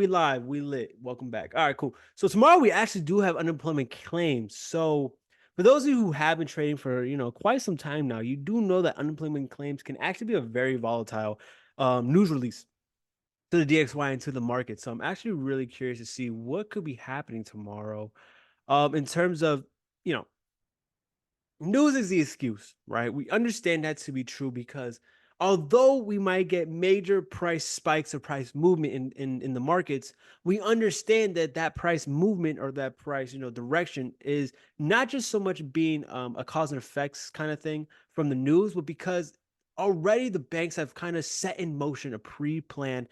we live. We lit. Welcome back. All right, cool. So tomorrow we actually do have unemployment claims. So for those of you who have been trading for, quite some time now, you do know that unemployment claims can actually be a very volatile news release to the DXY and to the market. So I'm actually really curious to see what could be happening tomorrow in terms of, you know, news is the excuse, right? We understand that to be true because although we might get major price spikes or price movement in the markets, we understand that that price movement or that price, direction is not just so much being a cause and effects kind of thing from the news, but because already the banks have kind of set in motion a pre-planned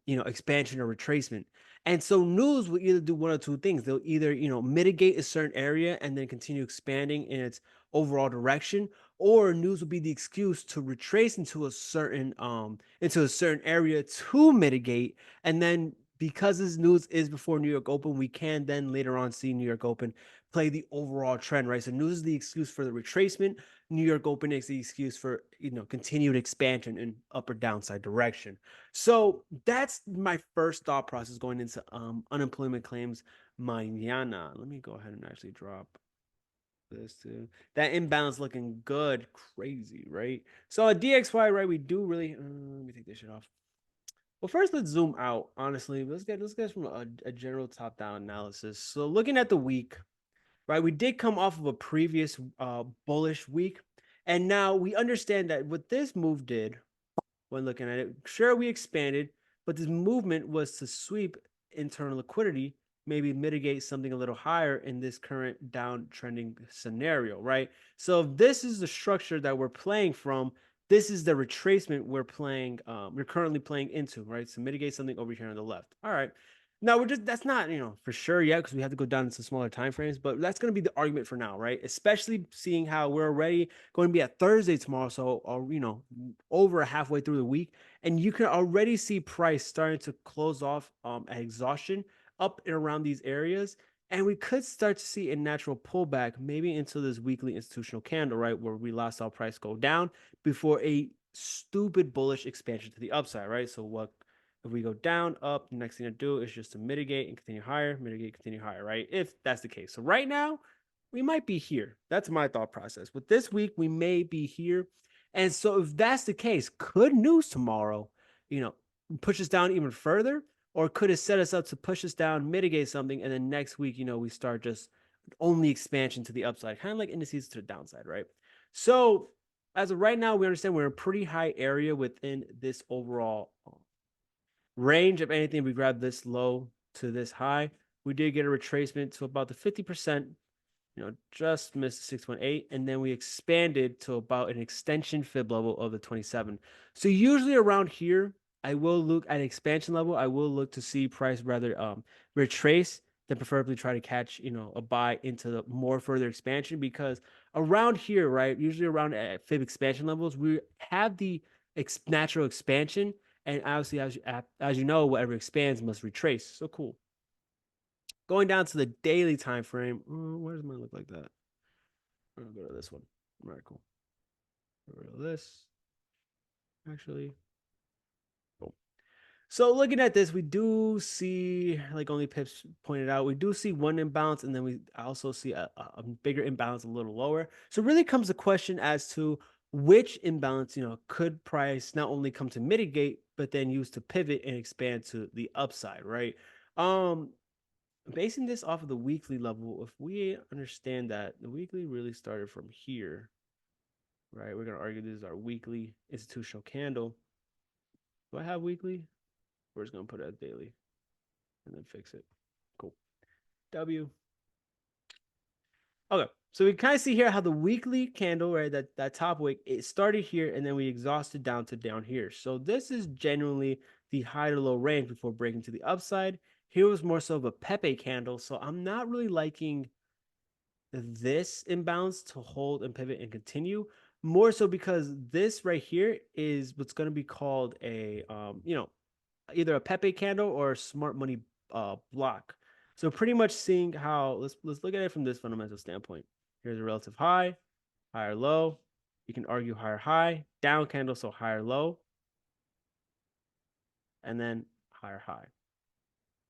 expansion or retracement. And so news will either do one or two things. They'll either, mitigate a certain area and then continue expanding in its overall direction, or news will be the excuse to retrace into a certain area to mitigate. And then because this news is before New York Open, we can then later on see New York Open play the overall trend, right? So news is the excuse for the retracement. New York Open is the excuse for continued expansion in up or downside direction. So that's my first thought process going into unemployment claims mañana. Let me go ahead and actually drop this too. That imbalance looking good, crazy, right? So at DXY, right, we do really. Let me take this shit off. Well, first let's zoom out. Honestly, let's get from a general top down analysis. So looking at the week, right, we did come off of a previous bullish week, and now we understand that what this move did when looking at it. Sure, we expanded, but this movement was to sweep internal liquidity, maybe mitigate something a little higher in this current downtrending scenario, right? So if this is the structure that we're playing from, this is the retracement we're currently playing into, right? So mitigate something over here on the left. All right. Now that's not for sure yet because we have to go down into smaller time frames, but that's going to be the argument for now, right? Especially seeing how we're already going to be at Thursday tomorrow, so over halfway through the week, and you can already see price starting to close off at exhaustion up and around these areas, and we could start to see a natural pullback maybe into this weekly institutional candle, right, where we last saw price go down before a stupid bullish expansion to the upside, right? So what if we go down, up, the next thing to do is just to mitigate and continue higher, mitigate, continue higher, right? If that's the case. So right now, we might be here. That's my thought process. With this week, we may be here. And so if that's the case, could news tomorrow, you know, push us down even further? Or could it set us up to push us down, mitigate something, and then next week, we start just only expansion to the upside, kind of like indices to the downside, right? So as of right now, we understand we're in a pretty high area within this overall range. If anything, we grab this low to this high. We did get a retracement to about the 50%, just missed 618, and then we expanded to about an extension fib level of the 27. So usually around here, I will look at expansion level. I will look to see price rather retrace than preferably try to catch, a buy into the more further expansion, because around here, right, usually around at fib expansion levels, we have the natural expansion, and obviously, as you know, whatever expands must retrace. So cool. Going down to the daily time frame, where does mine look like that? I'm gonna go to this one. All right, cool. Get rid of this. Actually, boom. So looking at this, we do see, like only Pips pointed out, we do see one imbalance, and then we also see a bigger imbalance a little lower. So it really comes the question as to which imbalance, could price not only come to mitigate, but then use to pivot and expand to the upside, right? Um, Basing this off of the weekly level, if we understand that the weekly really started from here, right? We're going to argue this is our weekly institutional candle. Do I have weekly? We're just going to put it as daily and then fix it. Cool. W. Okay. So we kind of see here how the weekly candle, right, that top wick, it started here and then we exhausted down to down here. So this is generally the high to low range before breaking to the upside. Here was more so of a Pepe candle. So I'm not really liking this imbalance to hold and pivot and continue, more so because this right here is what's going to be called a either a Pepe candle or a smart money block. So pretty much seeing how, let's look at it from this fundamental standpoint. Here's a relative high, higher low. You can argue higher high, down candle, so higher low, and then higher high.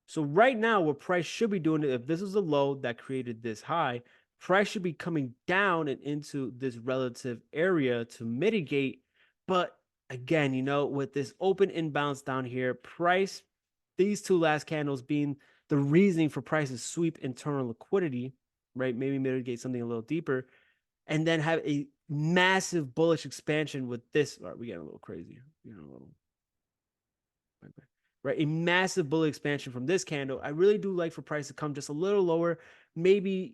So right now, what price should be doing, if this is a low that created this high, price should be coming down and into this relative area to mitigate. But again, with this open inbounds down here, price, these two last candles being the reasoning for prices sweep internal liquidity, right? Maybe mitigate something a little deeper, and then have a massive bullish expansion with this. All right, we getting a little crazy. A little right? A massive bullish expansion from this candle. I really do like for price to come just a little lower. Maybe,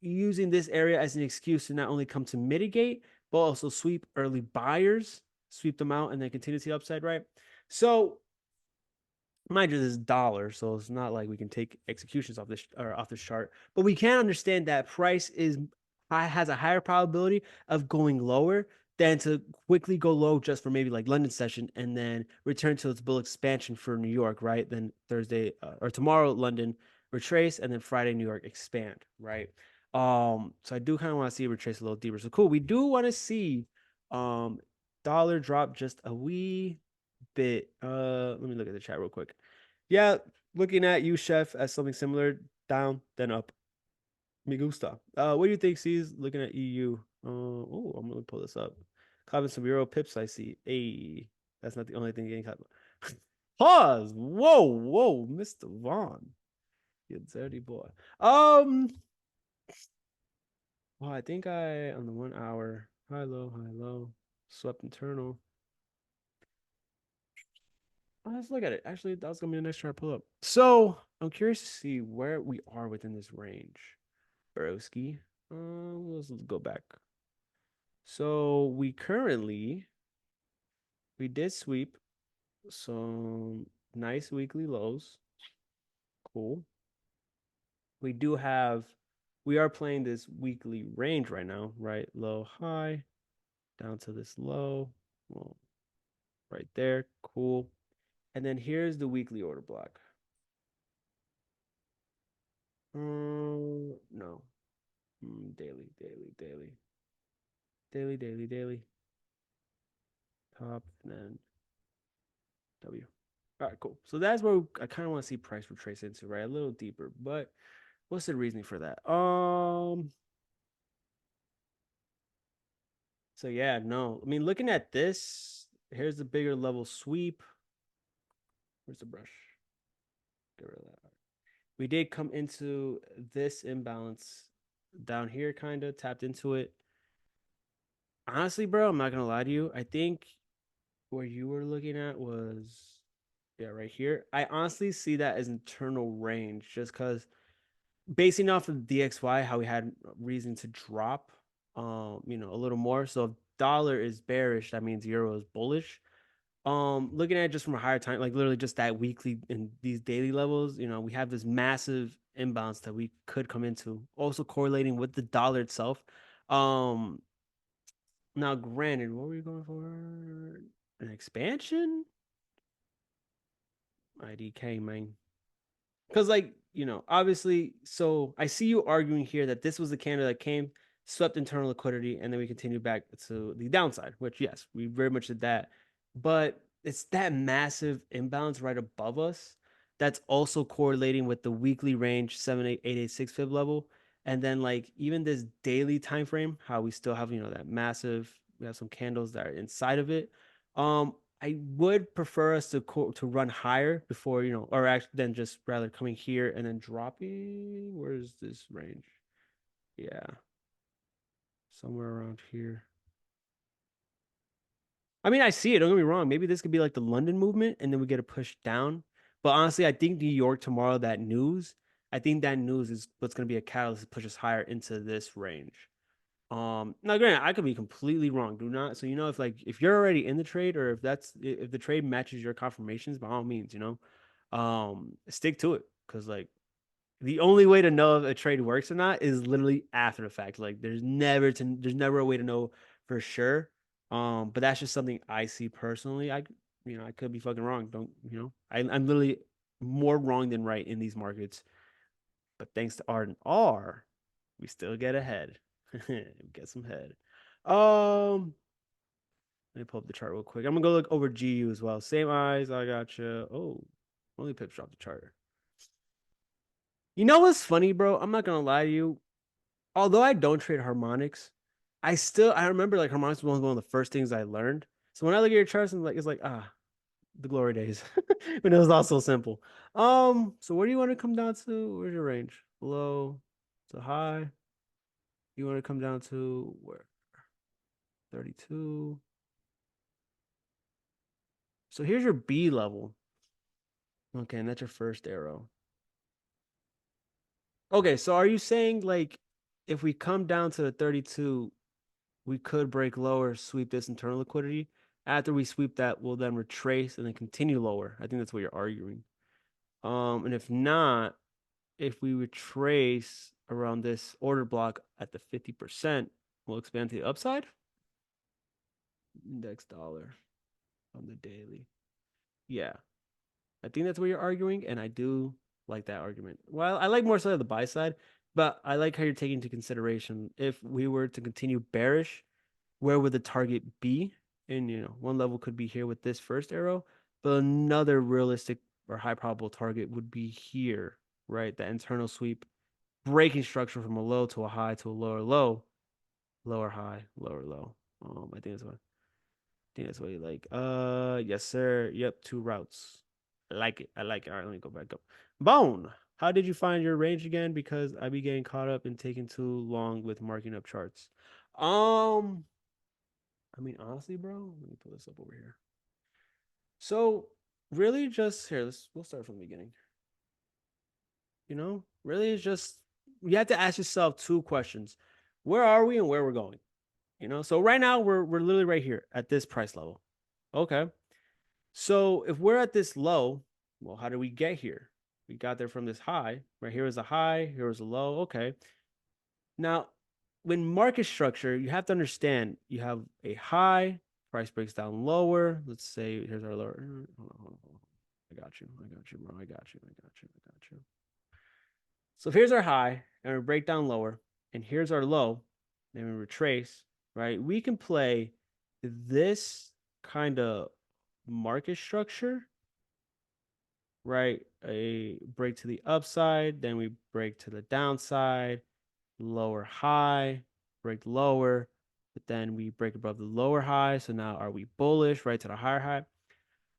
using this area as an excuse to not only come to mitigate, but also sweep early buyers, sweep them out, and then continue to the upside, right? So, mind you, this is dollar, so it's not like we can take executions off this or off this chart, but we can understand that price has a higher probability of going lower than to quickly go low just for maybe like London session and then return to its bull expansion for New York, right? Then Thursday or tomorrow London retrace, and then Friday New York expand, right? So I do kind of want to see it retrace a little deeper. So cool. We do want to see um dollar drop just a wee bit. Let me look at the chat real quick. Yeah, looking at you, Chef, as something similar, down, then up. Me gusta. What do you think, C's? Looking at EU. Oh, I'm gonna pull this up. Clapping some Euro pips, I see. Hey, that's not the only thing getting clapped. Pause. Whoa, whoa, Mr. Vaughn. You dirty boy. Well, I think on the 1 hour, high, low, swept internal. Let's look at it. Actually, that was gonna be the next chart I pull up. So I'm curious to see where we are within this range. Broski. Let's go back. So we did sweep some nice weekly lows. Cool. We are playing this weekly range right now, right? Low, high, down to this low. Well, right there. Cool. And then here's the weekly order block. No. Daily, daily, daily. Daily, daily, daily. Top, and then W. All right, cool. So that's where I kind of want to see price retrace into, right? A little deeper. But what's the reasoning for that? So yeah, no. I mean, looking at this, here's the bigger level sweep. Where's the brush? Get rid of that. We did come into this imbalance down here, kind of tapped into it. Honestly, bro, I'm not gonna lie to you. I think where you were looking at was, yeah, right here. I honestly see that as internal range, just because basing off of DXY, how we had reason to drop, a little more. So if dollar is bearish, that means euro is bullish. Looking at it just from a higher time, like literally just that weekly and these daily levels, we have this massive imbalance that we could come into. Also correlating with the dollar itself. Um, Now granted, what were we going for? An expansion? IDK, man. Because obviously, so I see you arguing here that this was the candle that came, swept internal liquidity, and then we continued back to the downside, which yes, we very much did that. But it's that massive imbalance right above us that's also correlating with the weekly range 78886 fib level. And then even this daily time frame, how we still have, that massive, we have some candles that are inside of it. I would prefer us to run higher before, or actually then just rather coming here and then dropping. Where's this range? Yeah, somewhere around here. I mean, I see it. Don't get me wrong. Maybe this could be like the London movement, and then we get a push down. But honestly, I think New York tomorrow, I think that news is what's going to be a catalyst to push us higher into this range. Now granted, I could be completely wrong. Do not. So if you're already in the trade, or if the trade matches your confirmations, by all means, stick to it, because the only way to know if a trade works or not is literally after the fact. Like there's never a way to know for sure. But that's just something I see personally. I could be fucking wrong. Don't I'm literally more wrong than right in these markets. But thanks to R and R, we still get ahead. We get some head. Um, Let me pull up the chart real quick. I'm gonna go look over GU as well. Same eyes. I gotcha. Oh, only pips dropped the chart. You know what's funny, bro? I'm not gonna lie to you. Although I don't trade harmonics, I remember like harmonics was one of the first things I learned. So when I look at your charts, and like it's like the glory days when it was all so simple. So where do you want to come down to? Where's your range? Low to high. You want to come down to where? 32. So here's your B level. Okay, and that's your first arrow. Okay, so are you saying like if we come down to the 32, we could break lower, sweep this internal liquidity. After we sweep that, we'll then retrace and then continue lower. I think that's what you're arguing. And if not, if we retrace around this order block at the 50%, we'll expand to the upside. Index dollar on the daily. Yeah, I think that's what you're arguing, and I do like that argument. Well, I like more so the buy side, but I like how you're taking into consideration if we were to continue bearish, where would the target be? And one level could be here with this first arrow, but another realistic or high probable target would be here, right? The internal sweep, breaking structure from a low to a high to a lower low, lower high, lower low. I think that's what you like. Yes, sir. Yep, two routes. I like it. I like it. All right, let me go back up. Bone. How did you find your range again? Because I be getting caught up in taking too long with marking up charts. Um, I mean, honestly, bro, let me pull this up over here. So, really, just here, we'll start from the beginning. Really, it's just you have to ask yourself two questions: where are we and where we're going? So right now we're literally right here at this price level. Okay, so if we're at this low, well, how did we get here? We got there from this high. Right here is a high. Here was a low. Okay, now, when market structure, you have to understand you have a high, price breaks down lower. Let's say here's our lower. Hold on. I got you. I got you, bro. I got you. I got you. I got you. So if here's our high, and we break down lower, and here's our low, then we retrace, right? We can play this kind of market structure, right? A break to the upside, then we break to the downside, lower high, break lower, but then we break above the lower high. So now are we bullish, right, to the higher high?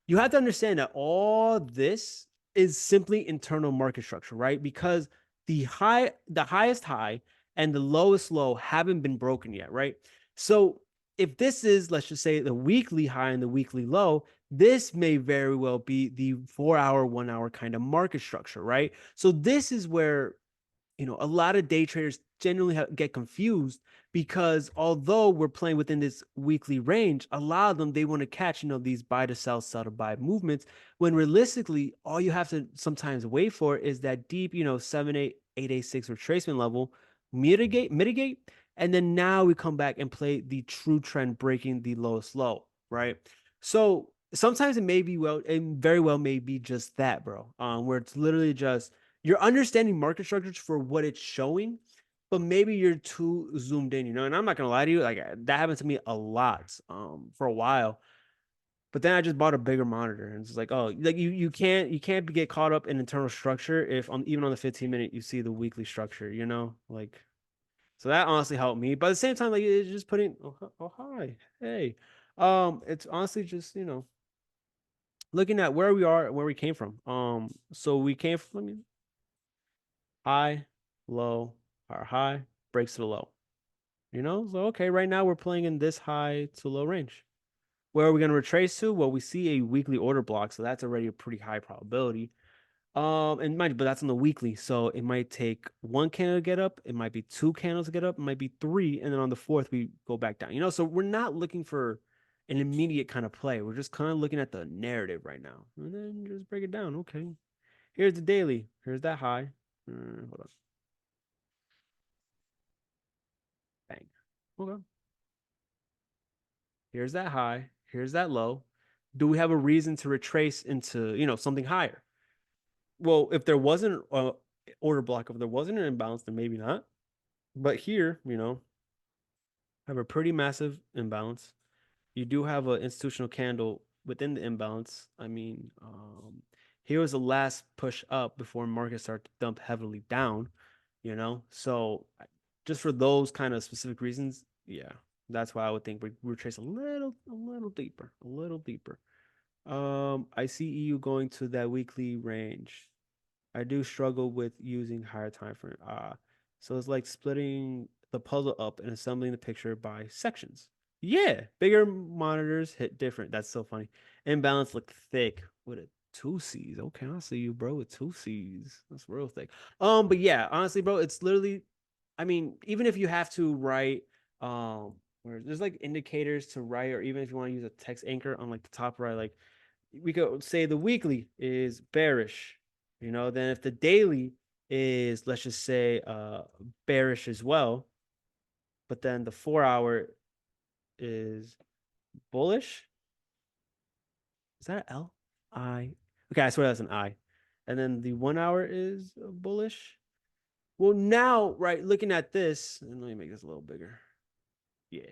You have to understand that all this is simply internal market structure, right? Because the highest high and the lowest low haven't been broken yet, right? So if this is, let's just say, the weekly high and the weekly low, this may very well be the 4 hour, 1 hour kind of market structure, right? So this is where a lot of day traders genuinely get confused because although we're playing within this weekly range, a lot of them they want to catch these buy to sell to buy movements. When realistically, all you have to sometimes wait for is that deep, 7, 8, 8, 6 retracement level, mitigate, and then now we come back and play the true trend breaking the lowest low, right? So sometimes it very well may be just that, bro. Where it's literally just you're understanding market structures for what it's showing, but maybe you're too zoomed in, and I'm not gonna lie to you, like that happened to me a lot for a while. But then I just bought a bigger monitor, and it's like, oh, like you can't get caught up in internal structure if even on the 15-minute you see the weekly structure, like so that honestly helped me. But at the same time, like it's just putting oh hi, hey. It's honestly just, looking at where we are, where we came from. So we came from, high, low, or high, breaks to the low. So okay, right now we're playing in this high to low range. Where are we going to retrace to? Well, we see a weekly order block, so that's already a pretty high probability. And mind you, but that's on the weekly, so it might take one candle to get up, it might be two candles to get up, it might be three, and then on the fourth we go back down. So we're not looking for an immediate kind of play. We're just kind of looking at the narrative right now, and then just break it down. Okay, here's the daily. Here's that high. Hold on. Bang. Okay. Here's that high. Here's that low. Do we have a reason to retrace into, something higher? Well, if there wasn't a order block, if there wasn't an imbalance, then maybe not. But here, have a pretty massive imbalance. You do have an institutional candle within the imbalance. I mean, Here was the last push up before markets start to dump heavily down, So just for those kind of specific reasons, yeah, that's why I would think we retrace a little deeper, a little deeper. I see EU going to that weekly range. I do struggle with using higher time frame. So it's like splitting the puzzle up and assembling the picture by sections. Yeah, bigger monitors hit different. That's so funny. Imbalance look thick with a two C's. Okay, I see you, bro, with two C's. That's real thick. But yeah, honestly, bro, it's literally. I mean, even if you have to write, where there's like indicators to write, or even if you want to use a text anchor on like the top right, like we could say the weekly is bearish, then if the daily is, let's just say, bearish as well, but then the 4 hour is bullish. Is that an L? I. Okay, I swear that's an I. And then the 1 hour is bullish. Well, now, right, looking at this, and let me make this a little bigger. Yeah.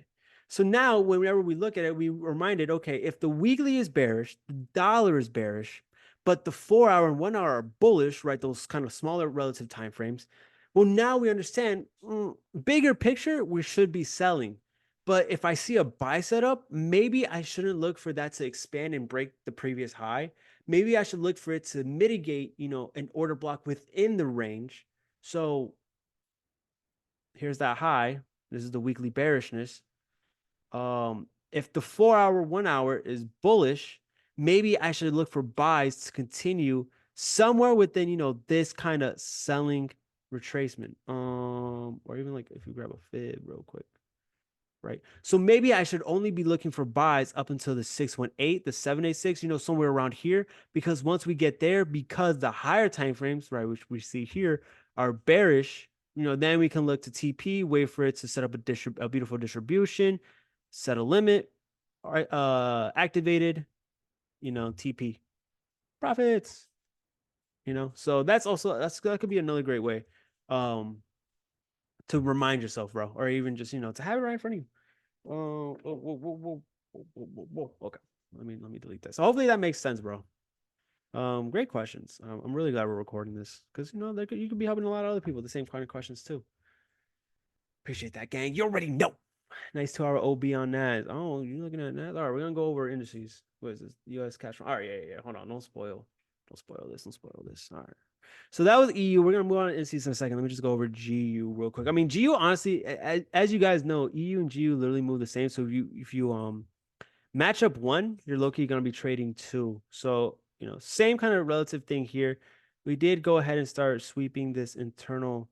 So now, whenever we look at it, we reminded, okay, if the weekly is bearish, the dollar is bearish, but the 4 hour and 1 hour are bullish, right? Those kind of smaller relative time frames. Well, now we understand, bigger picture, we should be selling. But if I see a buy setup, maybe I shouldn't look for that to expand and break the previous high. Maybe I should look for it to mitigate, an order block within the range. So here's that high. This is the weekly bearishness. If the 4 hour, 1 hour is bullish, maybe I should look for buys to continue somewhere within, this kind of selling retracement. Or even like if you grab a fib real quick, right? So maybe I should only be looking for buys up until the 618, the 786, somewhere around here, because once we get there, because the higher time frames, right, which we see here, are bearish, then we can look to TP, wait for it to set up a beautiful distribution, set a limit, all right, activated, TP profits, So that could be another great way, to remind yourself, bro, or even just to have it right in front of you. Whoa, whoa, whoa, whoa, whoa, whoa, whoa. Okay, let me delete that. So hopefully that makes sense, bro. Great questions. I'm really glad we're recording this because you could be helping a lot of other people with the same kind of questions too. Appreciate that, gang. You already know. Nice 2 hour OB on that. Oh, you looking at that? All right, we're gonna go over indices. What is this? U.S. cash. All right, yeah. Hold on, don't spoil this. Don't spoil this. All right. So that was EU. We're gonna move on to indices in a second. Let me just go over GU real quick. I mean, GU honestly, as you guys know, EU and GU literally move the same. So if you match up one, you're low-key gonna be trading two. So same kind of relative thing here. We did go ahead and start sweeping this internal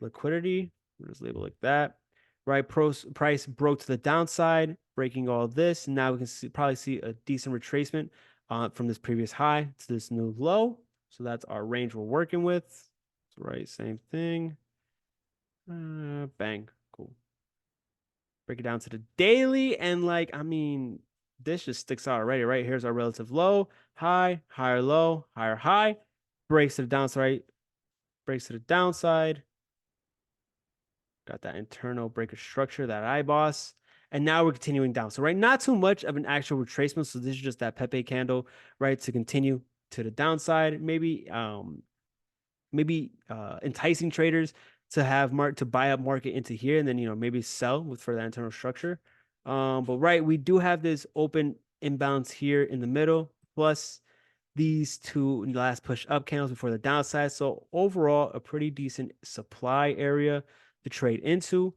liquidity. We'll just label it like that. Right, price broke to the downside, breaking all this. Now we can probably see a decent retracement from this previous high to this new low. So that's our range we're working with. Right, same thing. Bang, cool. Break it down to the daily, and this just sticks out already. Right, here's our relative low, high, higher low, higher high. Breaks to the downside. Breaks to the downside. Got that internal breaker structure, that IBOS. And now we're continuing down. So, right, not too much of an actual retracement. So this is just that Pepe candle, right, to continue to the downside. Maybe enticing traders to buy up market into here and then maybe sell for that internal structure. But right, we do have this open imbalance here in the middle, plus these two last push up candles before the downside. So overall, a pretty decent supply area to trade into.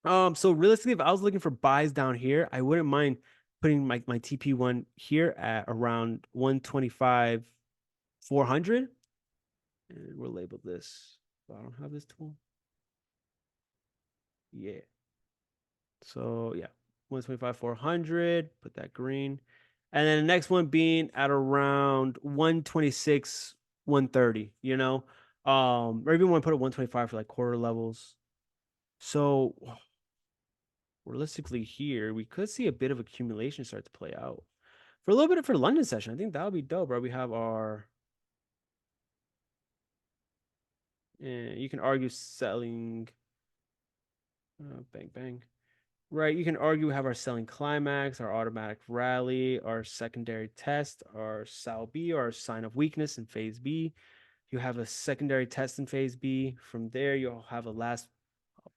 So realistically, if I was looking for buys down here, I wouldn't mind putting my TP1 here at around 125, 400. And we'll label this. I don't have this tool. Yeah. So yeah, 125, 400. Put that green. And then the next one being at around 126, 130, or even want to put a 125 for like quarter levels. So realistically here, we could see a bit of accumulation start to play out. For a little bit for the London session, I think that would be dope, bro. We have our, you can argue selling, bang, bang. right? You can argue we have our selling climax, our automatic rally, our secondary test, our Sal B, or our sign of weakness in phase B. You have a secondary test in phase B. From there, you'll have a last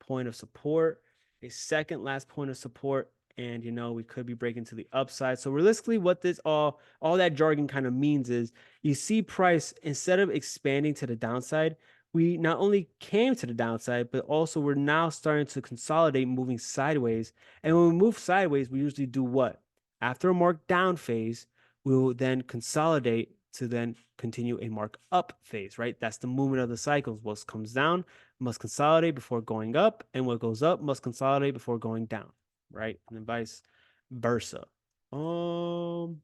point of support, a second last point of support, and we could be breaking to the upside. So realistically, what this all that jargon kind of means is you see price instead of expanding to the downside, we not only came to the downside, but also we're now starting to consolidate, moving sideways. And when we move sideways, we usually do what? After a mark down phase, we will then consolidate to then continue a mark up phase, right? That's the movement of the cycles. What comes down must consolidate before going up, and what goes up must consolidate before going down, right? And then vice versa. Um,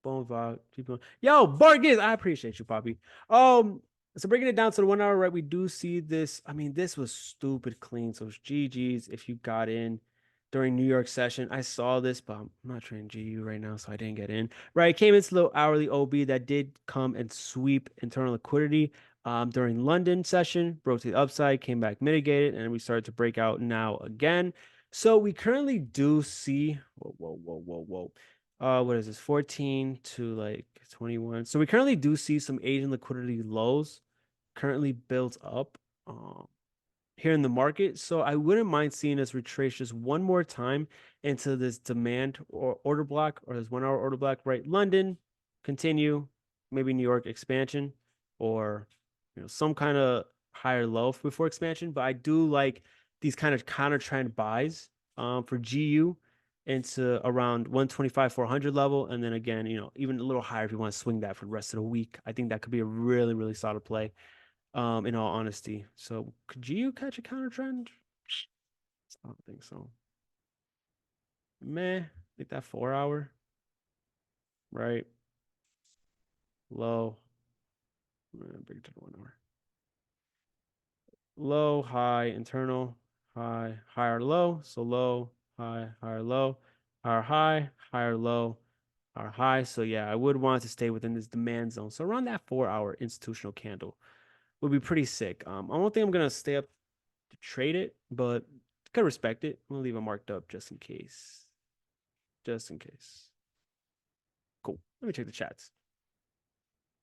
Bonvog, people. Yo, Bargis, I appreciate you, Poppy. So breaking it down to the 1 hour, right? We do see this. I mean, this was stupid clean. So it's GG's if you got in during New York session. I saw this, but I'm not trading GU right now, so I didn't get in. Right, came into the hourly OB that did come and sweep internal liquidity. During London session, broke to the upside, came back mitigated, and we started to break out now again. So we currently do see whoa, what is this, 14 to like 21. So we currently do see some Asian liquidity lows currently built up here in the market. So I wouldn't mind seeing us retrace just one more time into this demand or order block, or this 1 hour order block, right? London, continue, maybe New York expansion, or some kind of higher low before expansion. But I do like these kind of counter trend buys for GU into around 125 400 level, and then again, even a little higher if you want to swing that for the rest of the week. I think that could be a really, really solid play, in all honesty. So could you catch a counter trend? I don't think so. Meh. Like that 4 hour, right? Low. Bring it to the 1 hour. Low, high, internal, high, higher, low. So low, high, higher, low, higher, low, higher, high. So yeah, I would want to stay within this demand zone. So around that 4 hour institutional candle would be pretty sick. I don't think I'm gonna stay up to trade it, but could respect it. I'm gonna leave it marked up just in case. Just in case. Cool. Let me check the chats.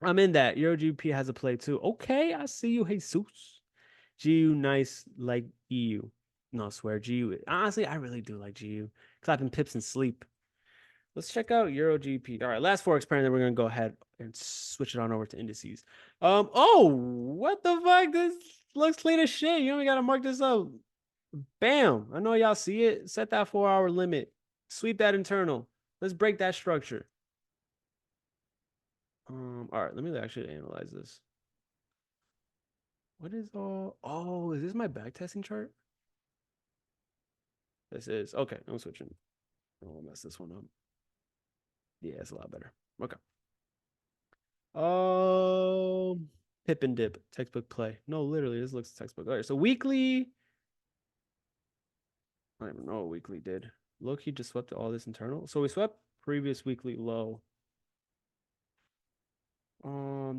I'm in that. Euro GP has a play too. Okay, I see you, Jesus. GU nice like EU. No, I swear, GU. Honestly, I really do like GU. Clapping pips and sleep. Let's check out Euro GP. All right, last forex pair, and then we're gonna go ahead and switch it on over to indices. Oh, what the fuck? This looks clean as shit. You only gotta mark this up. Bam. I know y'all see it. Set that 4 hour limit. Sweep that internal. Let's break that structure. All right, let me actually analyze this. What is all? Oh, is this my backtesting chart? This is okay. I'm switching. I'll mess this one up. Yeah, it's a lot better. Okay. Um, Pip and dip, textbook play. No, literally, this looks textbook. All right, so weekly. I don't even know what weekly did. Loki just swept all this internal. So we swept previous weekly low.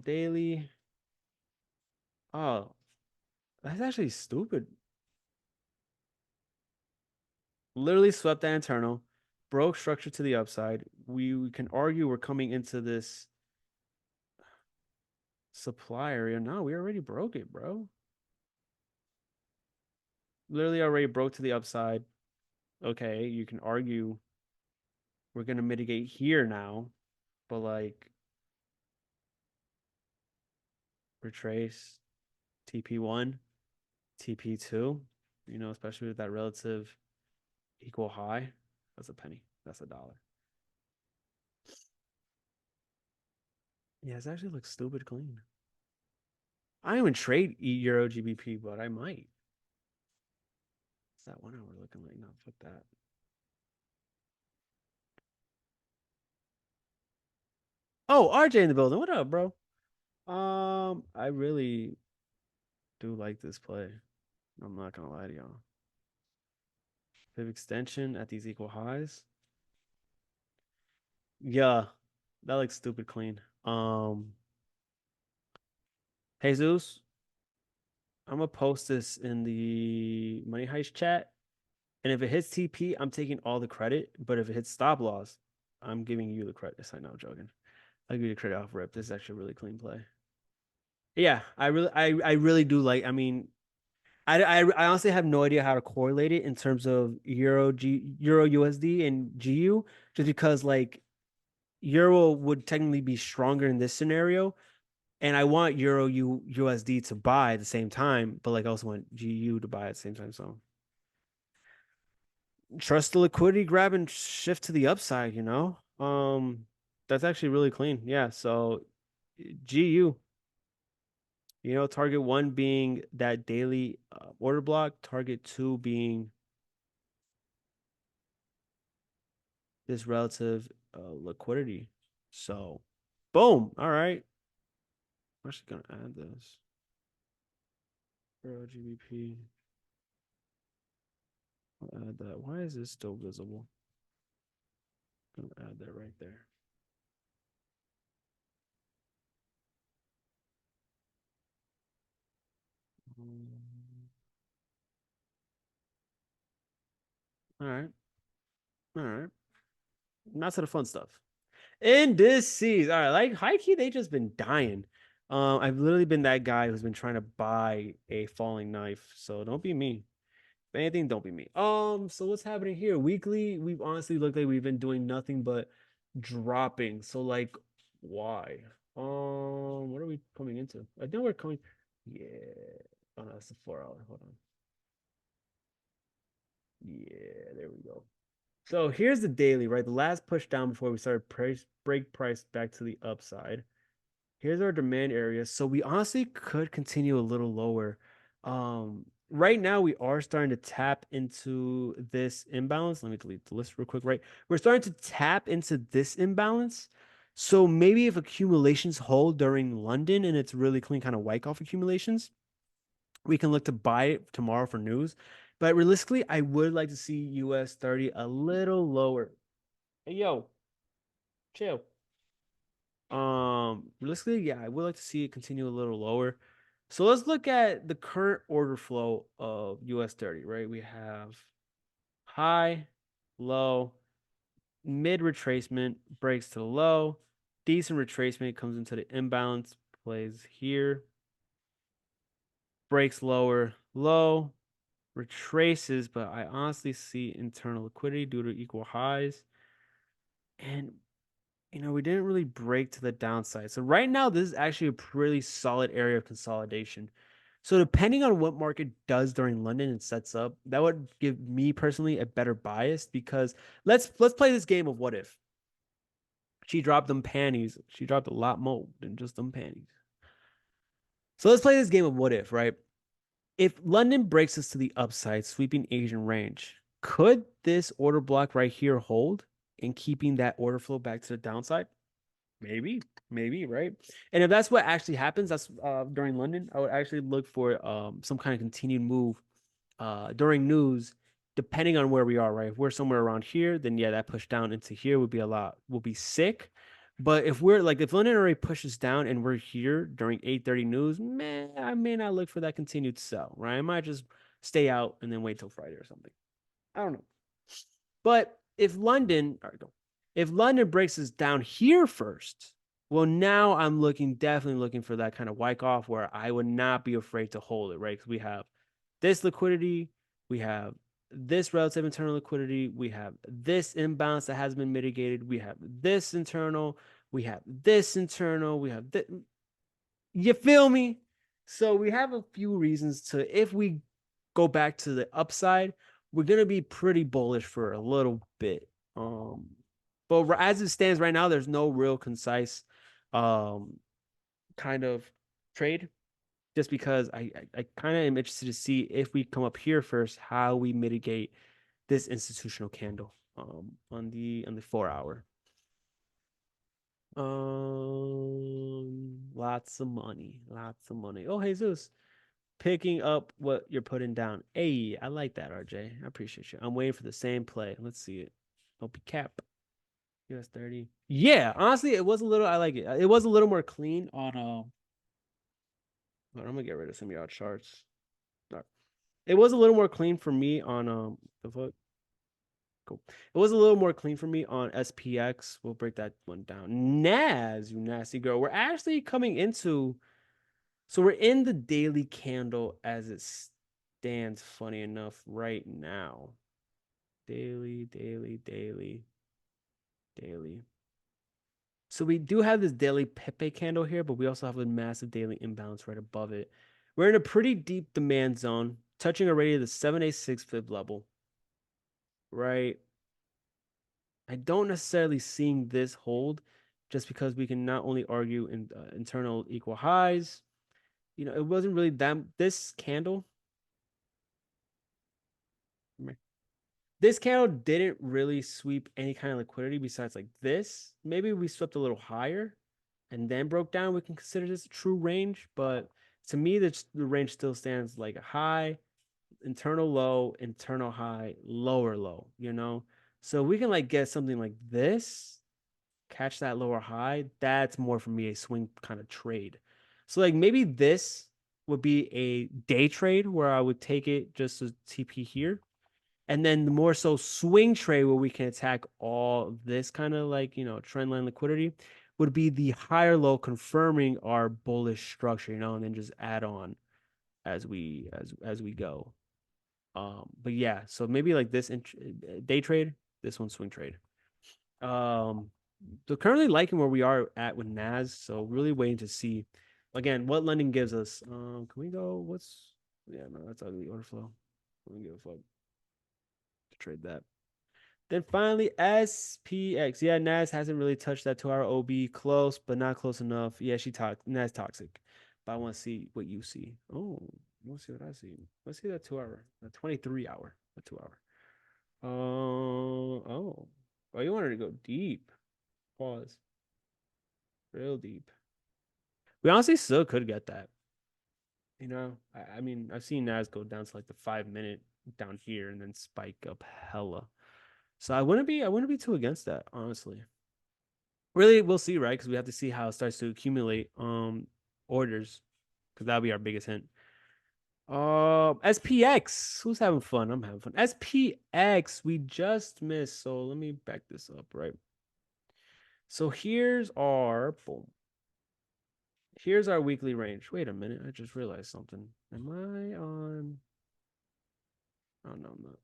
Daily. Oh, that's actually stupid. Literally swept that internal, broke structure to the upside. We can argue we're coming into this supply area. No, we already broke it, bro. Literally already broke to the upside. Okay, you can argue we're gonna mitigate here now, but like retrace TP1, TP2, especially with that relative equal high. That's a penny. That's $1. Yeah, it actually looks stupid clean. I don't even trade Euro GBP, but I might. What's that 1 hour looking like? No, fuck that. Oh, RJ in the building. What up, bro? I really do like this play. I'm not gonna lie to y'all. Fib extension at these equal highs. Yeah, that looks stupid clean. Jesus, I'm gonna post this in the Money Heist chat. And if it hits TP, I'm taking all the credit. But if it hits stop loss, I'm giving you the credit. I know, I'm joking. I'll give you the credit off rip. This is actually a really clean play. Yeah, I really do like. I mean, I honestly have no idea how to correlate it in terms of Euro USD and GU, just because like Euro would technically be stronger in this scenario, and I want USD to buy at the same time, but like I also want GU to buy at the same time. So trust the liquidity grab and shift to the upside, you know? That's actually really clean. Yeah, so GU, target one being that daily order block, target two being this relative liquidity. So, boom. All right. I'm actually gonna add this. Euro GBP. I'll add that. Why is this still visible? I'm gonna add that right there. All right. All right. Not to the fun stuff. Indices. All right. Like high key, they just been dying. I've literally been that guy who's been trying to buy a falling knife. So don't be me. If anything, don't be me. So what's happening here? Weekly, we've honestly looked like we've been doing nothing but dropping. So like, why? What are we coming into? I think we're coming. Yeah. Oh no, that's the 4 hour. Hold on. Yeah, there we go. So here's the daily, right? The last push down before we started break price back to the upside. Here's our demand area. So we honestly could continue a little lower. Right now we are starting to tap into this imbalance. Let me delete the list real quick, right? We're starting to tap into this imbalance. So maybe if accumulations hold during London and it's really clean kind of Wyckoff accumulations, we can look to buy it tomorrow for news. But realistically, I would like to see US 30 a little lower. Hey yo, chill. Realistically, yeah, I would like to see it continue a little lower. So let's look at the current order flow of US 30, right? We have high, low, mid retracement, breaks to the low, decent retracement, comes into the imbalance, plays here, breaks lower, low, retraces, but I honestly see internal liquidity due to equal highs. And we didn't really break to the downside. So right now, this is actually a pretty solid area of consolidation. So depending on what market does during London and sets up, that would give me personally a better bias because let's play this game of what if. She dropped them panties. She dropped a lot more than just them panties. So let's play this game of what if, right? If London breaks us to the upside, sweeping Asian range, could this order block right here hold and keeping that order flow back to the downside? Maybe, right? And if that's what actually happens, that's during London, I would actually look for some kind of continued move during news, depending on where we are, right? If we're somewhere around here, then yeah, that push down into here will be sick. But if we're like if London already pushes down and we're here during 8:30 news, man, I may not look for that continued sell, right? I might just stay out and then wait till Friday or something. I don't know. But if London breaks us down here first, well, now I'm definitely looking for that kind of Wyckoff where I would not be afraid to hold it, right? Because we have this liquidity, we have this relative internal liquidity, we have this imbalance that has been mitigated, we have this internal, we have this internal, we have this. You feel me? So we have a few reasons to, if we go back to the upside, we're gonna be pretty bullish for a little bit. But as it stands right now, there's no real concise kind of trade. Just because I kind of am interested to see if we come up here first, how we mitigate this institutional candle on the 4 hour. Lots of money, lots of money. Oh, Jesus, picking up what you're putting down. Hey, I like that, RJ. I appreciate you. I'm waiting for the same play. Let's see it. Don't be cap. US 30. Yeah, honestly, it was a little. I like it. It was a little more clean on. I'm gonna get rid of some of y'all charts. All right. It was a little more clean for me on the foot. Cool. It was a little more clean for me on SPX. We'll break that one down. Naz, you nasty girl. We're actually coming into, so we're in the daily candle as it stands, funny enough, right now. Daily, daily, daily, daily. So we do have this daily Pepe candle here, but we also have a massive daily imbalance right above it. We're in a pretty deep demand zone, touching already the 786 fib level, right? I don't necessarily seeing this hold just because we can not only argue in internal equal highs. You know, it wasn't really that this candle. This candle didn't really sweep any kind of liquidity besides like this. Maybe we swept a little higher and then broke down. We can consider this a true range, but to me, the range still stands like a high, internal low, internal high, lower low, you know? So we can like get something like this, catch that lower high. That's more for me a swing kind of trade. So like maybe this would be a day trade where I would take it just to TP here. And then the more so swing trade where we can attack all this kind of like, you know, trend line liquidity would be the higher low confirming our bullish structure, you know, and then just add on as we go. But yeah, so maybe like this day trade, this one swing trade. Um, so currently liking where we are at with Nas. So really waiting to see again what London gives us. Can we go? What's yeah, no, that's ugly order flow. We don't give a fuck to trade that. Then finally, SPX. Yeah, Nas hasn't really touched that 2 hour OB. Close, but not close enough. Yeah, Nas toxic. But I want to see what you see. Oh, you want to see what I see? Let's see that 2 hour, the 23 hour, the 2 hour. Oh. Oh, you wanted to go deep. Pause. Real deep. We honestly still could get that. You know, I mean, I've seen Nas go down to like the 5 minute down here and then spike up hella. So I wouldn't be too against that, honestly. Really, we'll see, right? Because we have to see how it starts to accumulate orders, because that'll be our biggest hint. SPX. Who's having fun? I'm having fun. SPX. We just missed. So let me back this up, right? So here's our boom. Here's our weekly range. Wait a minute. I just realized something. Am I on? Oh no, I'm not.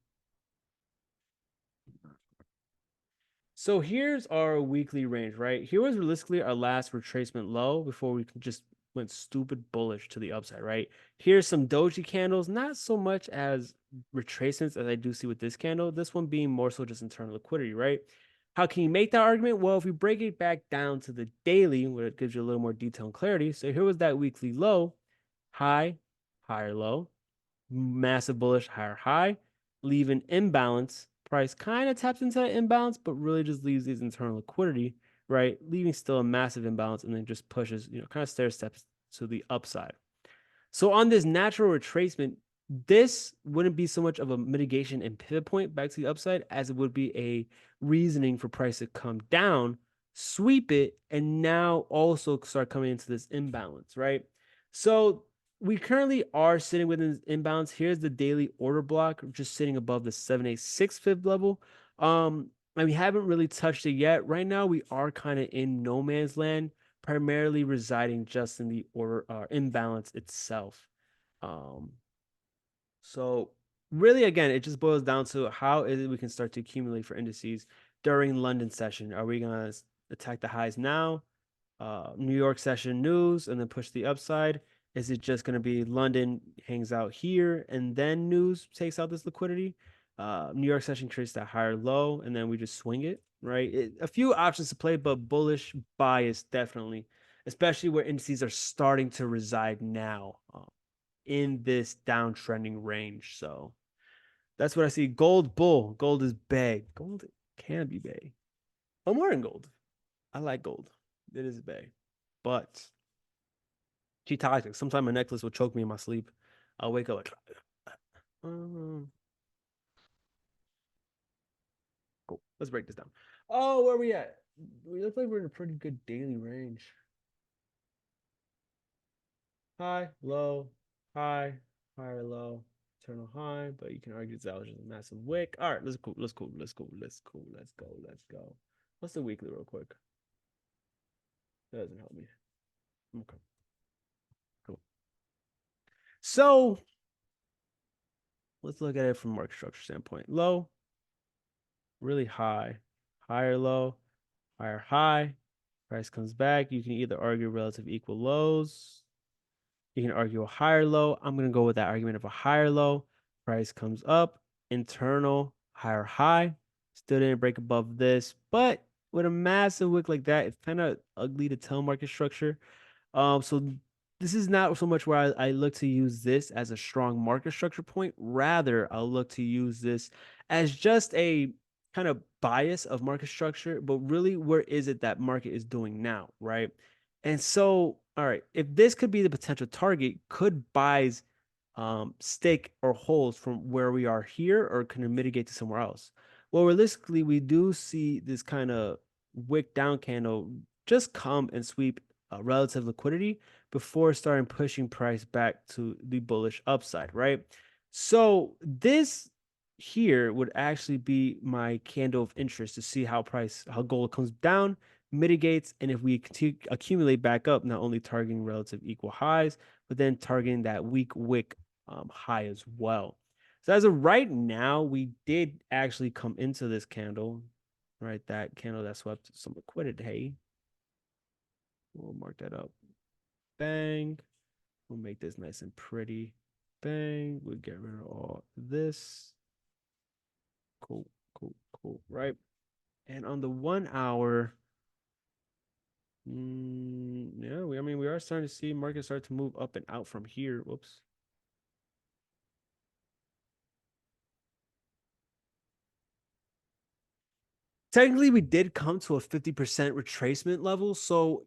So here's our weekly range, right? Here was realistically our last retracement low before we just went stupid bullish to the upside, right? Here's some doji candles, not so much as retracements as I do see with this candle. This one being more so just internal liquidity, right? How can you make that argument? Well, if we break it back down to the daily, where it gives you a little more detail and clarity. So here was that weekly low, high, higher low, massive bullish, higher high, leaving imbalance. Price kind of taps into that imbalance, but really just leaves these internal liquidity, right? Leaving still a massive imbalance and then just pushes, you know, kind of stair steps to the upside. So on this natural retracement, this wouldn't be so much of a mitigation and pivot point back to the upside as it would be a reasoning for price to come down, sweep it, and now also start coming into this imbalance, right? So we currently are sitting within this imbalance. Here's the daily order block, just sitting above the 786 fib level. And we haven't really touched it yet. Right now, we are kind of in no man's land, primarily residing just in the order imbalance itself. Um, so really, again, it just boils down to how is it we can start to accumulate for indices during London session. Are we gonna attack the highs now? New York session news and then push the upside? Is it just going to be London hangs out here and then news takes out this liquidity? New York session creates that higher low and then we just swing it, right? A few options to play, but bullish bias definitely, especially where indices are starting to reside now in this downtrending range. So that's what I see. Gold bull. Gold is bay. Gold can be bay. I'm wearing gold. I like gold. It is bay. But she toxic. Sometimes my necklace will choke me in my sleep. I'll wake up like, cool. Let's break this down. Oh, where are we at? We look like we're in a pretty good daily range. High, low, high, higher, low. Eternal high, but you can argue that was just a massive wick. All right, let's go. Let's go. Let's go. Let's go. Let's go. Let's go. What's the weekly real quick? That doesn't help me. Okay, cool. So let's look at it from market structure standpoint. Low, really high, higher low, higher high. Price comes back. You can either argue relative equal lows. You can argue a higher low. I'm going to go with that argument of a higher low. Price comes up, internal, higher high. Still didn't break above this, but with a massive wick like that, it's kind of ugly to tell market structure. So this is not so much where I look to use this as a strong market structure point. Rather, I'll look to use this as just a kind of bias of market structure, but really, where is it that market is doing now, right? And so, all right, if this could be the potential target, could buys stick or hold from where we are here, or can it mitigate to somewhere else? Well, realistically, we do see this kind of wick down candle just come and sweep relative liquidity before starting pushing price back to the bullish upside, right? So this here would actually be my candle of interest to see how gold comes down, mitigates, and if we continue accumulate back up, not only targeting relative equal highs, but then targeting that weak wick high as well. So as of right now, we did actually come into this candle, right? That candle that swept some liquidity. Hey, we'll mark that up. Bang. We'll make this nice and pretty. Bang. We'll get rid of all this. Cool, cool, cool. Right. And on the 1 hour, yeah, I mean, we are starting to see markets start to move up and out from here. Whoops. Technically, we did come to a 50% retracement level. So,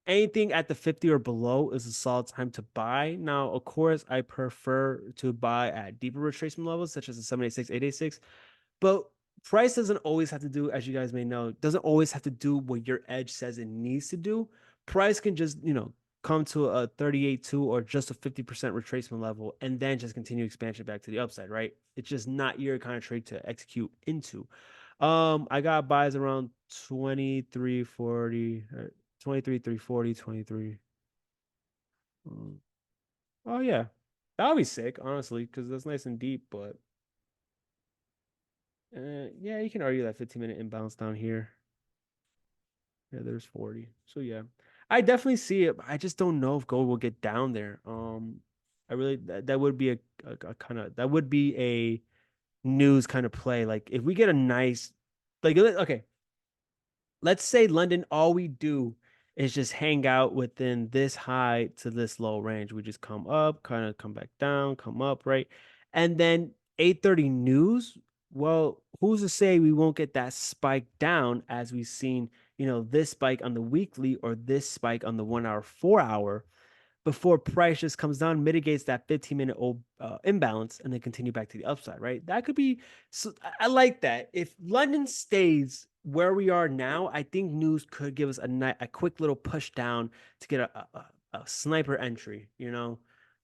anything at the 50 or below is a solid time to buy. Now, of course, I prefer to buy at deeper retracement levels, such as the 786, 886. But price doesn't always have to do, as you guys may know, doesn't always have to do what your edge says it needs to do. Price can just, come to a 38.2 or just a 50% retracement level and then just continue expansion back to the upside, right? It's just not your kind of trade to execute into. I got buys around 2340, 23, 340, 23. Oh yeah. That would be sick, honestly, because that's nice and deep, but yeah, you can argue that 15-minute imbalance down here. Yeah, there's 40. So yeah. I definitely see it. I just don't know if gold will get down there. I really that would be a kind of that would be a news kind of play. Like if we get a nice okay, let's say London, all we do is just hang out within this high to this low range. We just come up, kind of come back down, come up, right? And then 8:30 news. Well, who's to say we won't get that spike down as we've seen, this spike on the weekly or this spike on the 1 hour, 4 hour before price just comes down, mitigates that 15-minute imbalance, and then continue back to the upside, right? That could be. So I like that. If London stays where we are now, I think news could give us a quick little push down to get a sniper entry, the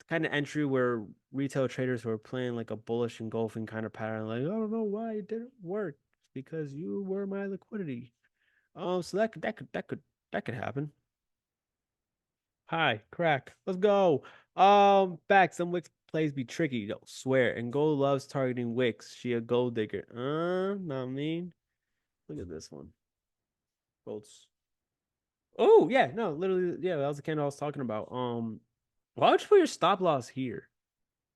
kind of entry where retail traders who are playing like a bullish engulfing kind of pattern, like, I don't know why it didn't work. It's because you were my liquidity. So that could happen. Hi, crack. Let's go. Back. Some Wicks plays be tricky, though. Swear. And Gold loves targeting Wicks. She a gold digger. Not mean. Look at this one. Gold's. Oh, yeah, no, literally, yeah, that was the candle I was talking about. Why would you put your stop loss here?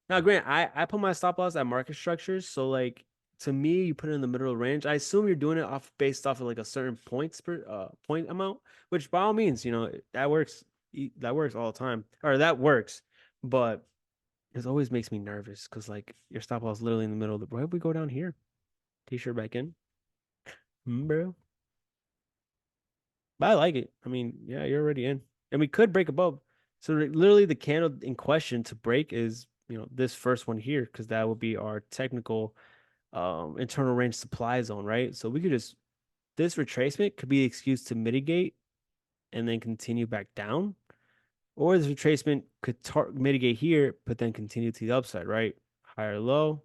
Now, Grant, I put my stop loss at market structures, so like to me, you put it in the middle of the range. I assume you're doing it based off of like a certain points per point amount, which by all means, that works. That works all the time, or that works. But it always makes me nervous because like your stop loss literally in the middle of the. Why would we go down here? T-shirt back in, bro. But I like it. I mean, yeah, you're already in, and we could break above. So literally, the candle in question to break is this first one here because that would be our technical internal range supply zone, right? So we could just this retracement could be the excuse to mitigate and then continue back down. Or this retracement could mitigate here, but then continue to the upside, right? Higher low.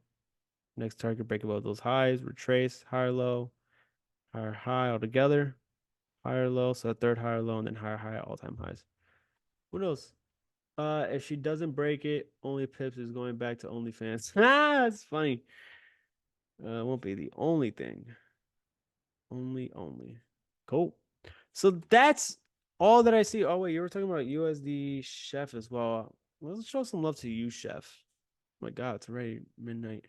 Next target break above those highs. Retrace. Higher low. Higher high altogether. Higher low. So a third higher low and then higher high all-time highs. Who knows? If she doesn't break it, only Pips is going back to OnlyFans. Ah, that's funny. It won't be the only thing. Only. Cool. So that's all that I see. Oh wait, you were talking about USD Chef as well. Let's show some love to you, Chef. Oh my God, it's already midnight.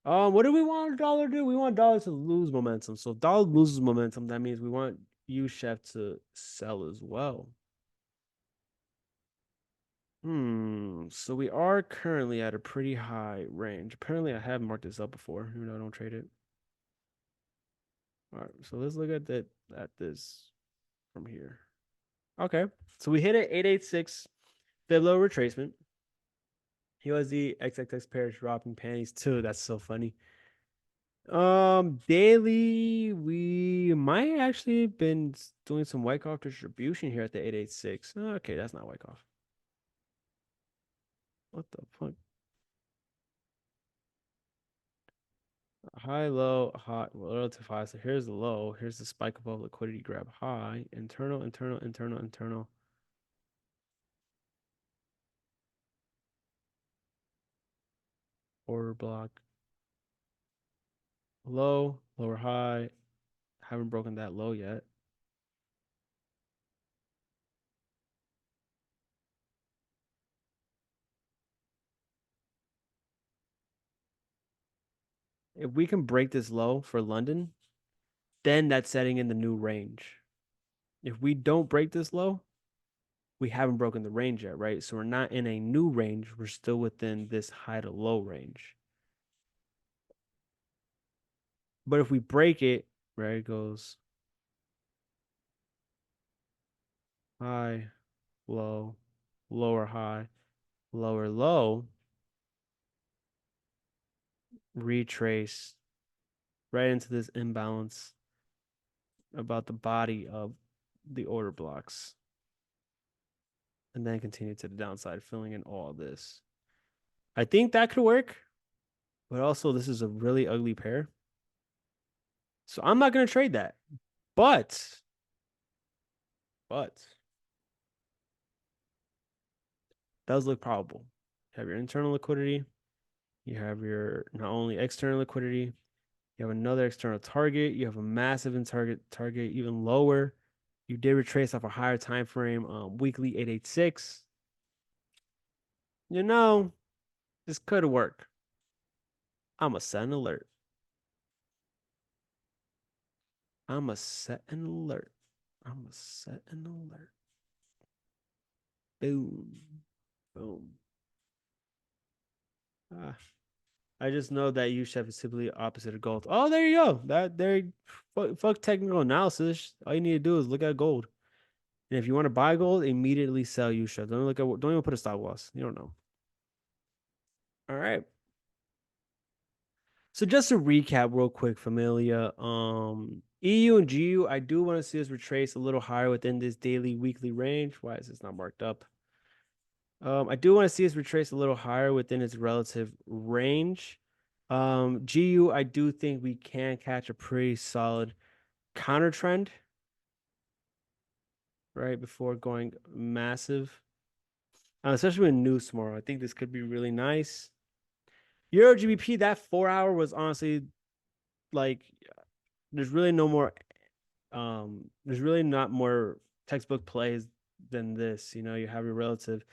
What do we want dollar to do? We want dollar to lose momentum. So if dollar loses momentum, that means we want you, Chef, to sell as well. So we are currently at a pretty high range. Apparently, I have marked this up before, even though I don't trade it. All right, so let's look at this from here. Okay, so we hit it 886 fib low retracement. USD XXX pair dropping panties too. That's so funny. Daily, we might actually been doing some Wyckoff distribution here at the 886. Okay, that's not Wyckoff. What the fuck? High, low, high, relative high. So here's the low. Here's the spike above liquidity grab high. Internal. Order block. Low, lower high. Haven't broken that low yet. If we can break this low for London, then that's setting in the new range. If we don't break this low, we haven't broken the range yet, right? So we're not in a new range. We're still within this high to low range. But if we break it, right, it goes high, low, lower high, lower low, retrace right into this imbalance about the body of the order blocks. And then continue to the downside, filling in all this. I think that could work, but also this is a really ugly pair. So I'm not going to trade that. But does look probable. You have your internal liquidity. You have your not only external liquidity, you have another external target. You have a massive target even lower. You did retrace off a higher time frame, weekly 886. You know, this could work. I'm a set an alert. I'm a set an alert. I'm a set an alert. Boom. Boom. Ah. I just know that U chef is typically opposite of gold. Oh, there you go. Fuck technical analysis. All you need to do is look at gold. And if you want to buy gold, immediately sell U chef. Don't even put a stop loss. You don't know. All right. So just to recap real quick, Familia. EU and GU, I do want to see us retrace a little higher within this daily weekly range. Why is this not marked up? I do want to see us retrace a little higher within its relative range. GU, I do think we can catch a pretty solid counter trend, right, before going massive. Especially with news tomorrow. I think this could be really nice. Euro GBP, that 4 hour was honestly like there's really no more there's really not more textbook plays than this. You know, you have your relative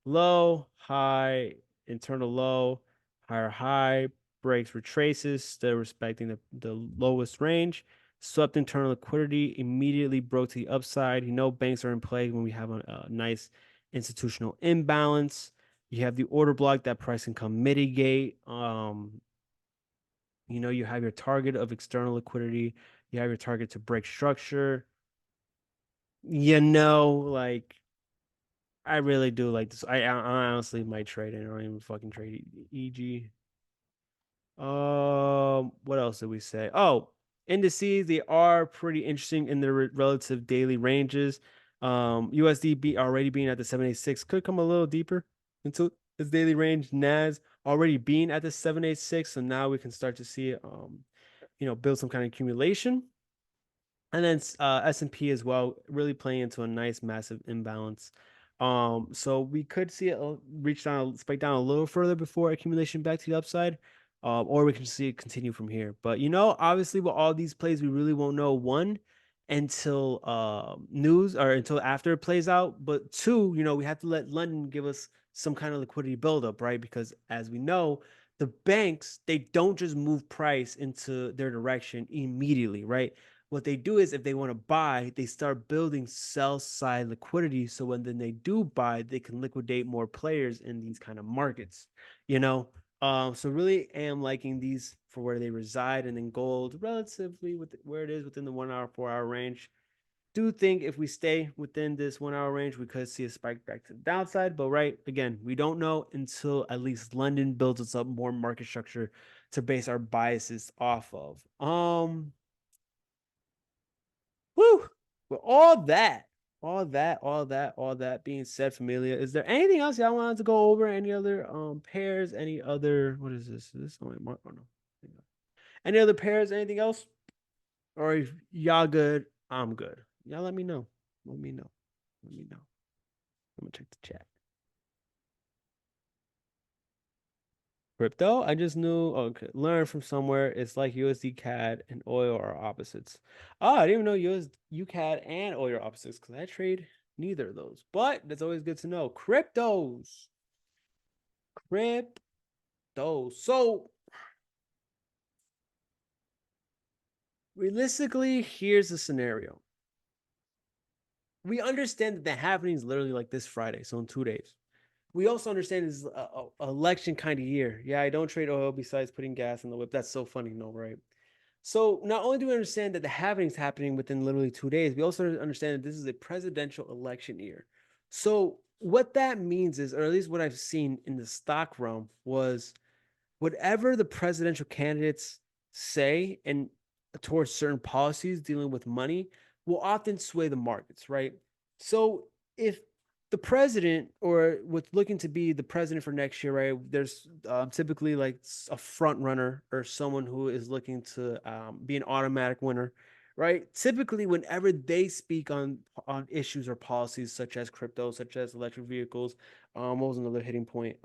low, high, internal low, higher high, breaks, retraces, still respecting the lowest range. Swept internal liquidity, immediately broke to the upside. You know, banks are in play when we have a nice institutional imbalance. You have the order block that price can come mitigate. You know, you have your target of external liquidity. You have your target to break structure. You know, like I really do like this. I honestly might trade it. I don't even fucking trade EG. What else did we say? Oh, indices, they are pretty interesting in their relative daily ranges. USD already being at the 786 could come a little deeper into its daily range. NAS already being at the 786, so now we can start to see it, build some kind of accumulation. And then S&P as well, really playing into a nice massive imbalance. So we could see it reach down, spike down a little further before accumulation back to the upside, or we can see it continue from here. But obviously, with all these plays, we really won't know one until news or until after it plays out. But two, we have to let London give us some kind of liquidity buildup, right? Because as we know, the banks, they don't just move price into their direction immediately, right? What they do is if they want to buy, they start building sell side liquidity. So when then they do buy, they can liquidate more players in these kind of markets, you know? So really am liking these for where they reside, and then gold relatively with where it is within the 1 hour, 4 hour range. Do think if we stay within this 1 hour range, we could see a spike back to the downside. But right, again, we don't know until at least London builds us up more market structure to base our biases off of. Woo! With all that being said, Familia, is there anything else y'all wanted to go over? Any other pairs? Any other what is this? Is this only Mark? Oh no. Any other pairs? Anything else? Or if y'all good, I'm good. Y'all let me know. Let me know. Let me know. I'm gonna check the chat. Crypto, I just knew. Okay, learn from somewhere. It's like USD CAD and oil are opposites. Oh, I didn't even know UCAD and oil are opposites because I trade neither of those. But that's always good to know. Cryptos. So realistically, here's the scenario. We understand that the happening is literally like this Friday, so in 2 days. We also understand it's a election kind of year. Yeah, I don't trade oil besides putting gas in the whip. That's so funny, no, right? So not only do we understand that the halving is happening within literally 2 days, we also understand that this is a presidential election year. So what that means is, or at least what I've seen in the stock realm, was whatever the presidential candidates say and towards certain policies dealing with money will often sway the markets, right? So if the president or what's looking to be the president for next year, right? There's typically like a front runner or someone who is looking to be an automatic winner, right? Typically, whenever they speak on issues or policies such as crypto, such as electric vehicles, what was another hitting point?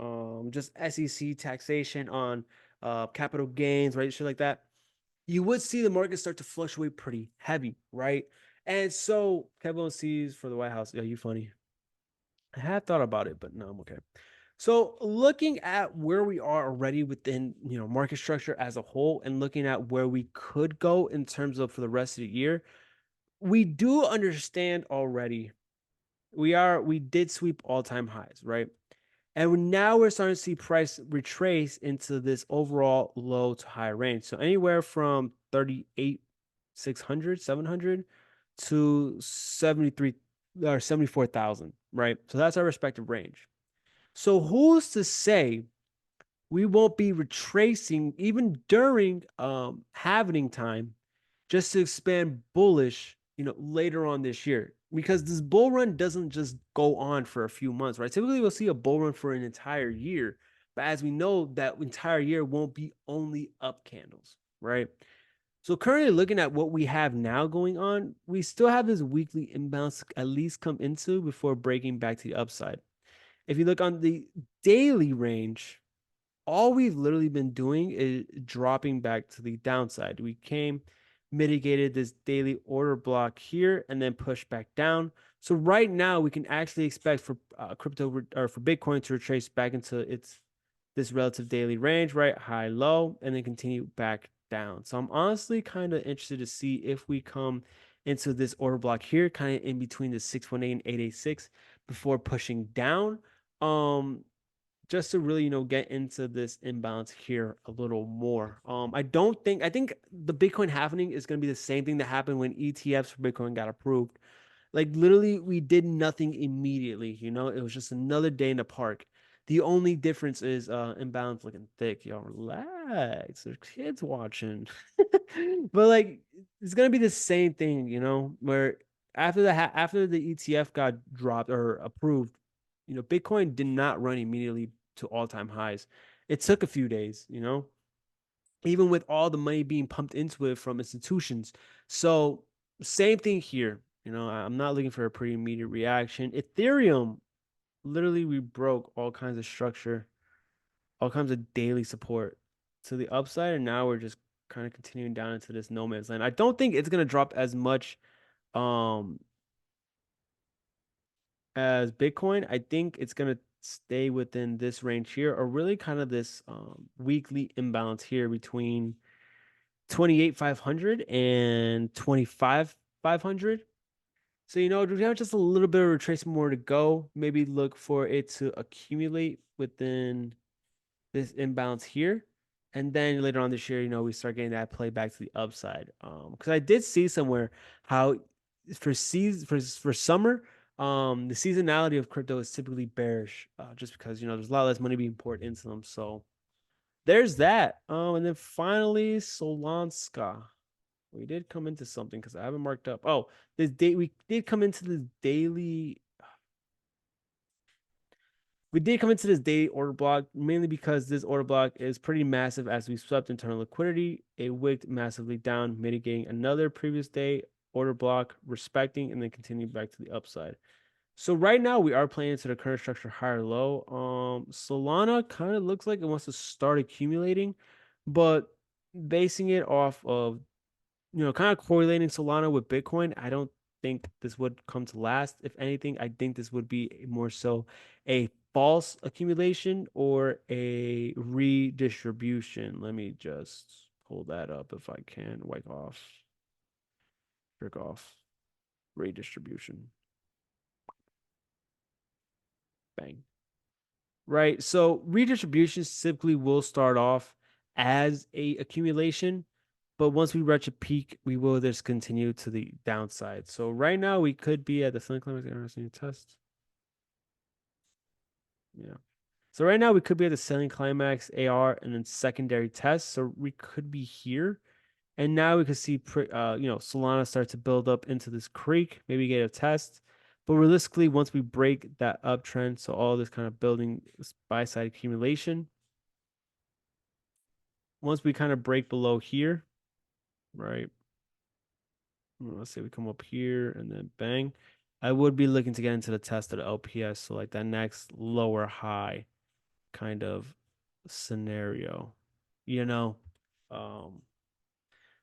Just SEC taxation on capital gains, right? Shit like that. You would see the market start to fluctuate pretty heavy, right? And so Kevin sees for the White House. Yeah, you funny. I had thought about it, but no, I'm okay. So looking at where we are already within, market structure as a whole, and looking at where we could go in terms of for the rest of the year, we do understand already. We did sweep all-time highs, right? And now we're starting to see price retrace into this overall low to high range. So anywhere from 38,600, 700 to 73 or 74,000, right? So that's our respective range. So who's to say we won't be retracing even during halving time just to expand bullish, later on this year. Because this bull run doesn't just go on for a few months, right? Typically, we'll see a bull run for an entire year. But as we know, that entire year won't be only up candles, right? So currently looking at what we have now going on, we still have this weekly imbalance to at least come into before breaking back to the upside. If you look on the daily range, all we've literally been doing is dropping back to the downside. We came, mitigated this daily order block here, and then pushed back down. So right now, we can actually expect for crypto or for Bitcoin to retrace back into this relative daily range, right? High, low, and then continue back down. So I'm honestly kind of interested to see if we come into this order block here, kind of in between the 618 and 886 before pushing down. Just to really, get into this imbalance here a little more. I think the Bitcoin happening is going to be the same thing that happened when ETFs for Bitcoin got approved. Like literally, we did nothing immediately. It was just another day in the park. The only difference is imbalance looking thick. Y'all relax. There's kids watching. But like it's gonna be the same thing, where after the ETF got dropped or approved, Bitcoin did not run immediately to all-time highs. It took a few days, even with all the money being pumped into it from institutions. So same thing here. I'm not looking for a pretty immediate reaction. Ethereum, literally, we broke all kinds of structure, all kinds of daily support to the upside, and now we're just kind of continuing down into this no man's land. I don't think it's gonna drop as much um as Bitcoin. I think it's gonna stay within this range here, or really kind of this weekly imbalance here between 28,500 and 25,500. So, we have just a little bit of retracement more to go. Maybe look for it to accumulate within this imbalance here. And then later on this year, we start getting that play back to the upside. Because I did see somewhere how for summer, the seasonality of crypto is typically bearish, just because there's a lot less money being poured into them. So there's that. And then finally, Solanska. We did come into something because I haven't marked up. Oh, this day we did come into this daily. We did come into this daily order block mainly because this order block is pretty massive as we swept internal liquidity. It wicked massively down, mitigating another previous day order block, respecting, and then continuing back to the upside. So right now we are playing into the current structure higher low. Solana kind of looks like it wants to start accumulating, but basing it off of kind of correlating Solana with Bitcoin, I don't think this would come to last. If anything, I think this would be more so a false accumulation or a redistribution. Let me just pull that up if I can. Wipe off, jerk off, redistribution. Bang. Right. So redistributions typically will start off as a accumulation, but once we reach a peak, we will just continue to the downside. So right now we could be at the selling climax interesting test. Yeah. So right now we could be at the selling climax AR and then secondary test. So we could be here. And now we could see Solana start to build up into this creek, maybe get a test. But realistically, once we break that uptrend, so all this kind of building buy side accumulation, once we kind of break below here, right? Let's say we come up here and then bang. I would be looking to get into the test of the LPS. So like that next lower high kind of scenario, you know? Um,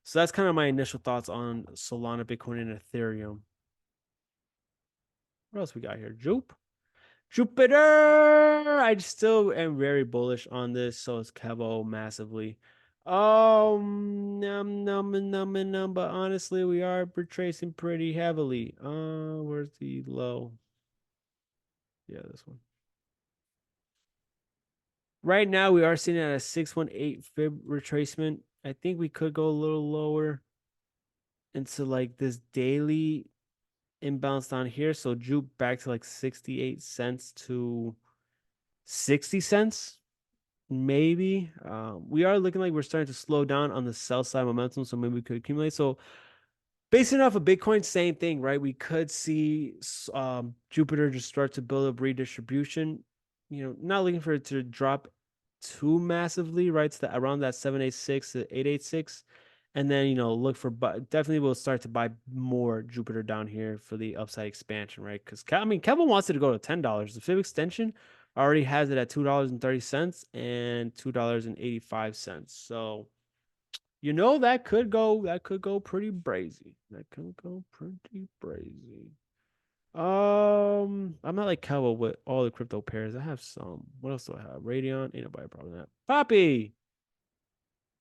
so that's kind of my initial thoughts on Solana, Bitcoin, and Ethereum. What else we got here? Jupiter. I still am very bullish on this. So is Kevo massively. But honestly, we are retracing pretty heavily. Where's the low? Yeah, this one. Right now, we are sitting at a 618 fib retracement. I think we could go a little lower into like this daily imbalance down here. So juke back to like 68 cents to 60 cents. Maybe. We are looking like we're starting to slow down on the sell side momentum, so maybe we could accumulate. So basing off of Bitcoin, same thing, right? We could see Jupiter just start to build up redistribution. Not looking for it to drop too massively, right? To around that 786 to 886. And then, look for, but definitely we'll start to buy more Jupiter down here for the upside expansion, right? Because, Kevin wants it to go to $10. The fib extension already has it at $2.30 and $2.85. So, that could go pretty brazy. That could go pretty brazy. I'm not like Kevin with all the crypto pairs. I have some. What else do I have? Radeon. Ain't nobody probably that. Poppy.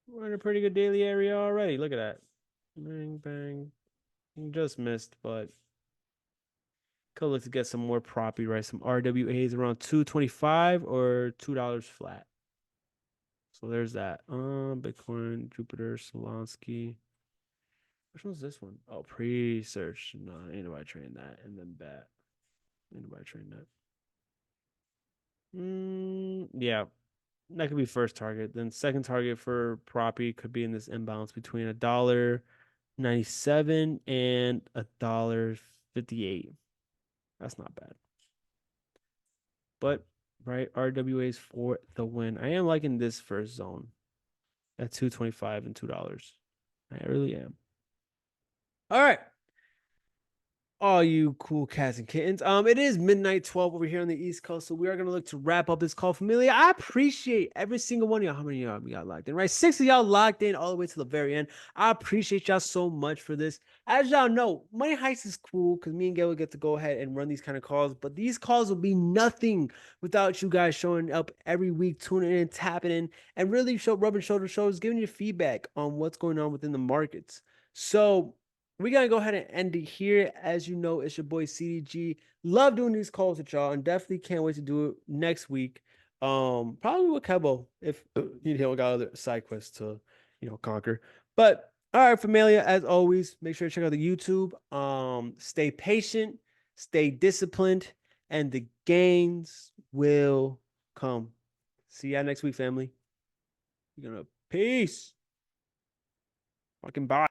We're in a pretty good daily area already. Look at that. Bang, bang. Just missed, but could look to get some more property, right? Some RWAs around 225 or $2 flat. So there's that. Bitcoin, Jupiter, Solonsky. Which one's this one? Oh, pre-search. No, ain't nobody trading that. And then bat. Ain't nobody trading that. Yeah, that could be first target. Then second target for property could be in this imbalance between $1.97 and 58. That's not bad. But right, RWA's for the win. I am liking this first zone at 225 and $2. I really am. All right. All you cool cats and kittens. It is midnight 12 over here on the East Coast, so we are gonna look to wrap up this call. Familia, I appreciate every single one of y'all. How many of y'all we got locked in? Right, 6 of y'all locked in all the way to the very end. I appreciate y'all so much for this. As y'all know, Money Heist is cool because me and Gail get to go ahead and run these kind of calls, but these calls will be nothing without you guys showing up every week, tuning in, tapping in, and really rubbing shoulder to shoulders, giving you feedback on what's going on within the markets. So we gotta go ahead and end it here. As you know, it's your boy CDG. Love doing these calls with y'all, and definitely can't wait to do it next week. Probably with Kebo if he got other side quests to conquer. But all right, Familia, as always, make sure to check out the YouTube. Stay patient, stay disciplined, and the gains will come. See y'all next week, family. You're gonna peace. Fucking bye.